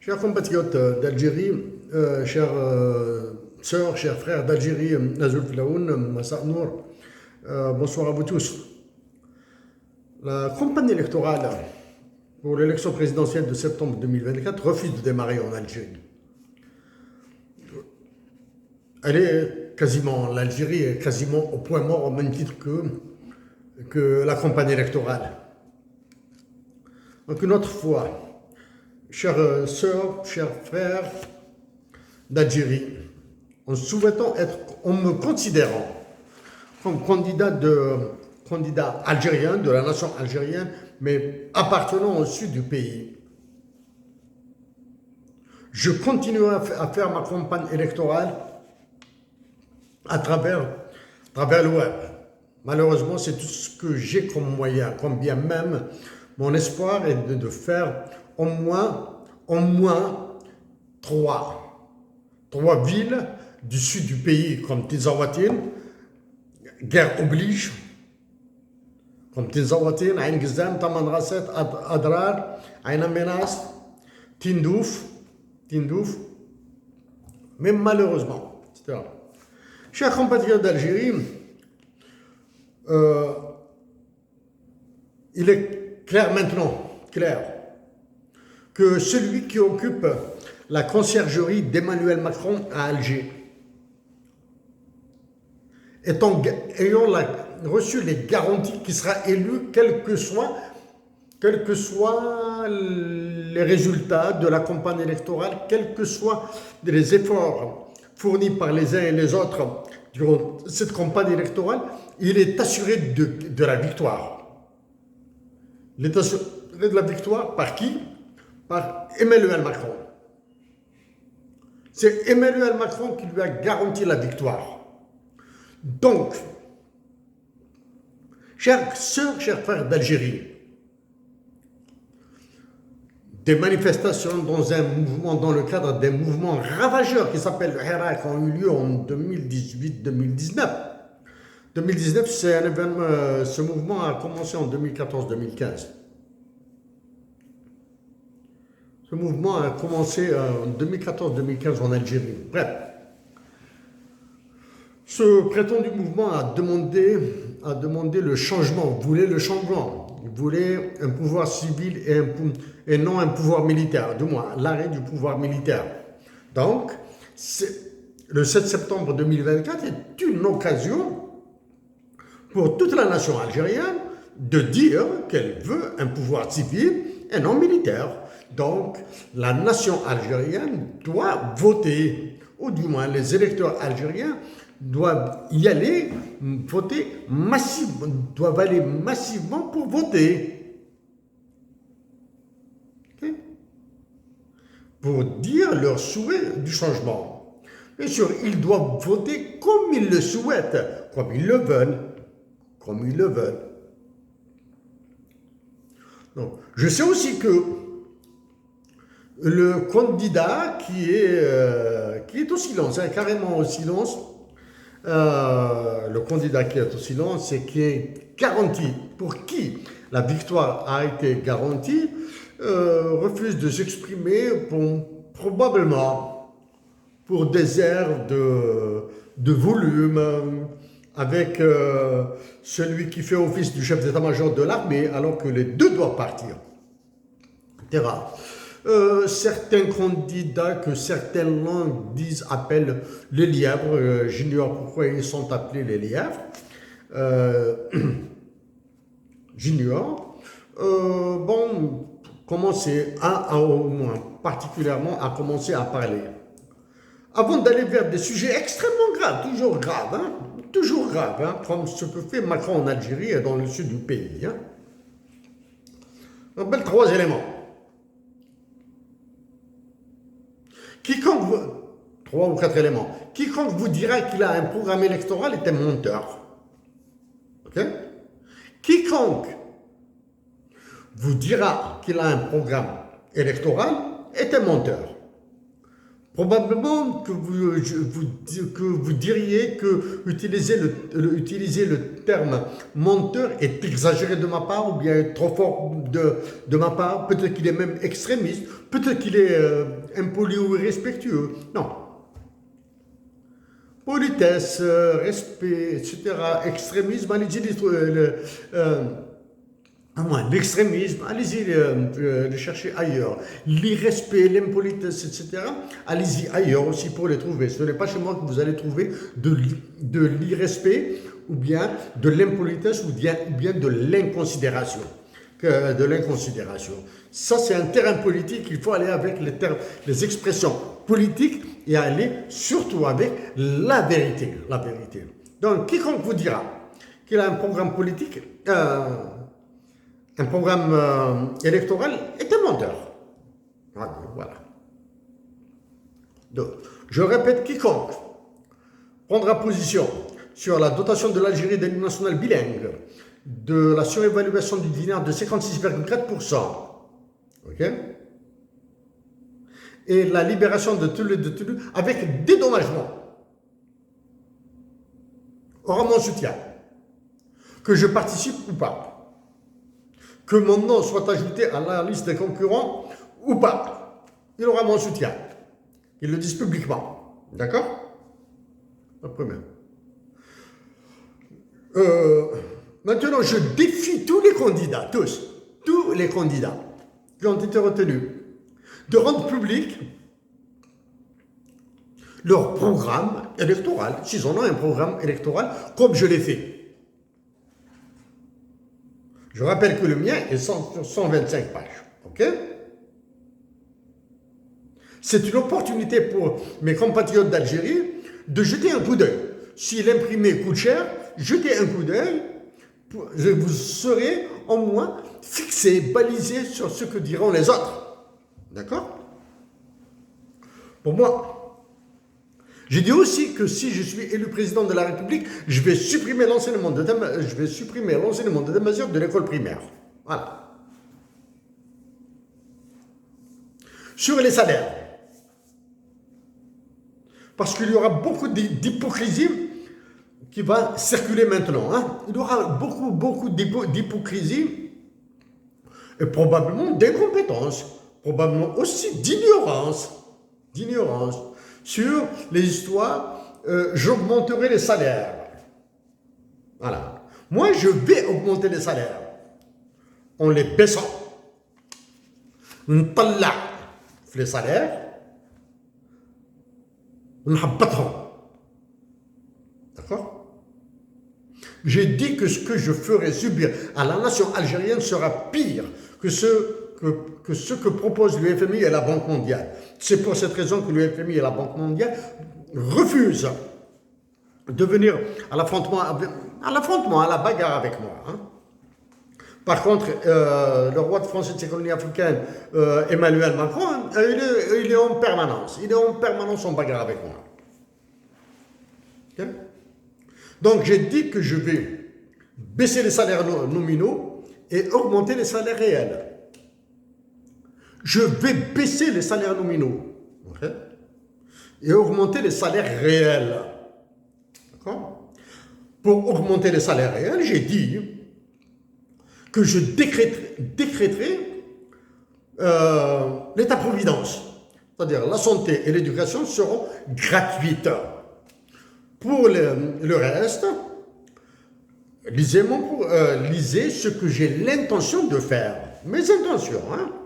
Chers compatriotes d'Algérie, chers sœurs, chers frères d'Algérie, Nazoul Flaoun, Massa Nour, bonsoir à vous tous. La campagne électorale pour l'élection présidentielle de septembre 2024 refuse de démarrer en Algérie. L'Algérie est quasiment au point mort au même titre que la campagne électorale. Donc une autre fois, chères sœurs, chers frères d'Algérie, en me considérant comme candidat algérien, de la nation algérienne, mais appartenant au sud du pays, je continuerai à faire ma campagne électorale à travers le web. Malheureusement, c'est tout ce que j'ai comme moyen, comme bien même mon espoir est de faire au moins trois villes du sud du pays, comme Tizawatin, guerre oblige, comme Tizawatin, Ain Gizam, Taman Rasset, Adrar, Ain Amenas, Tindouf, mais malheureusement, etc. Chers compatriotes d'Algérie, il est clair maintenant, que celui qui occupe la conciergerie d'Emmanuel Macron à Alger, ayant reçu les garanties qu'il sera élu, quels que soient les résultats de la campagne électorale, quels que soient les efforts fournis par les uns et les autres durant cette campagne électorale, il est assuré de la victoire. Il est assuré de la victoire par qui? Par Emmanuel Macron. C'est Emmanuel Macron qui lui a garanti la victoire. Donc, chères sœurs, chers frères d'Algérie, des manifestations dans le cadre d'un mouvement ravageur qui s'appelle le Hirak ont eu lieu en 2018-2019. 2019, c'est un événement, ce mouvement a commencé en 2014-2015. Ce mouvement a commencé en 2014-2015 en Algérie. Bref, ce prétendu mouvement a demandé le changement, voulait le changement. Il voulait un pouvoir civil et non un pouvoir militaire, du moins l'arrêt du pouvoir militaire. Donc, le 7 septembre 2024 est une occasion pour toute la nation algérienne de dire qu'elle veut un pouvoir civil et non militaire. Donc, la nation algérienne doit voter, ou du moins les électeurs algériens doivent y aller, doivent aller massivement pour voter. Okay? Pour dire leur souhait du changement. Bien sûr, ils doivent voter comme ils le souhaitent, comme ils le veulent. Donc, je sais aussi que le candidat qui est au silence, carrément au silence, le candidat qui est au silence, c'est qui est garanti, pour qui la victoire a été garantie, refuse de s'exprimer probablement pour des airs de volume, avec celui qui fait office du chef d'état-major de l'armée, alors que les deux doivent partir. Etc. Certains candidats que certaines langues appellent les lièvres, j'ignore pourquoi ils sont appelés les lièvres, j'ignore, commencer au moins particulièrement à commencer à parler. Avant d'aller vers des sujets extrêmement graves, toujours graves, comme ce que fait Macron en Algérie et dans le sud du pays. On appelle 3 éléments. Trois ou quatre éléments. Quiconque vous dira qu'il a un programme électoral est un menteur. Ok? Quiconque vous dira qu'il a un programme électoral est un menteur. Probablement que que vous diriez que utiliser le terme menteur est exagéré de ma part ou bien trop fort de ma part. Peut-être qu'il est même extrémiste, peut-être qu'il est impoli ou irrespectueux. Non. Politesse, respect, etc. Extrémisme, allez-y, à moins l'extrémisme, allez-y le chercher ailleurs. L'irrespect, l'impolitesse, etc. Allez-y ailleurs aussi pour les trouver. Ce n'est pas chez moi que vous allez trouver de l'irrespect ou bien de l'impolitesse ou bien de l'inconsidération. De l'inconsidération. Ça, c'est un terrain politique. Il faut aller avec les expressions politiques et aller surtout avec la vérité. La vérité. Donc, quiconque vous dira qu'il a un programme politique, un programme électoral est un menteur. Voilà. Donc, je répète, quiconque prendra position sur la dotation de l'Algérie d'un hymne national bilingue, de la surévaluation du dinar de 56,4%, ok, et la libération de Toulouse avec dédommagement, aura mon soutien, que je participe ou pas. Que mon nom soit ajouté à la liste des concurrents ou pas, il aura mon soutien. Ils le disent publiquement. D'accord? La première. Maintenant, je défie tous les candidats, tous les candidats qui ont été retenus, de rendre public leur programme électoral, s'ils en ont un programme électoral, comme je l'ai fait. Je rappelle que le mien est 125 pages. Ok? C'est une opportunité pour mes compatriotes d'Algérie de jeter un coup d'œil. Si l'imprimé coûte cher, jetez un coup d'œil. Vous serez au moins fixé, balisé sur ce que diront les autres. D'accord? Pour moi, j'ai dit aussi que si je suis élu président de la République, je vais supprimer l'enseignement de Tamazight de l'école primaire. Voilà. Sur les salaires, parce qu'il y aura beaucoup d'hypocrisie qui va circuler maintenant. Hein. Il y aura beaucoup d'hypocrisie et probablement d'incompétence, probablement aussi d'ignorance sur les histoires, j'augmenterai les salaires. Voilà. Moi, je vais augmenter les salaires en les baissant. N'talla les salaires, n'habbatons. D'accord? J'ai dit que ce que je ferai subir à la nation algérienne sera pire que ce que propose le FMI et la Banque mondiale. C'est pour cette raison que le FMI et la Banque mondiale refusent de venir à l'affrontement, à la bagarre avec moi. Hein. Par contre, le roi de France et de ses colonies africaines, Emmanuel Macron, il est en permanence. Il est en permanence en bagarre avec moi. Okay? Donc, j'ai dit que je vais baisser les salaires nominaux et augmenter les salaires réels. Je vais baisser les salaires nominaux, okay, et augmenter les salaires réels. D'accord? Pour augmenter les salaires réels, j'ai dit que je décréterai l'État-providence. C'est-à-dire la santé et l'éducation seront gratuites. Pour le reste, lisez ce que j'ai l'intention de faire. Mes intentions, hein.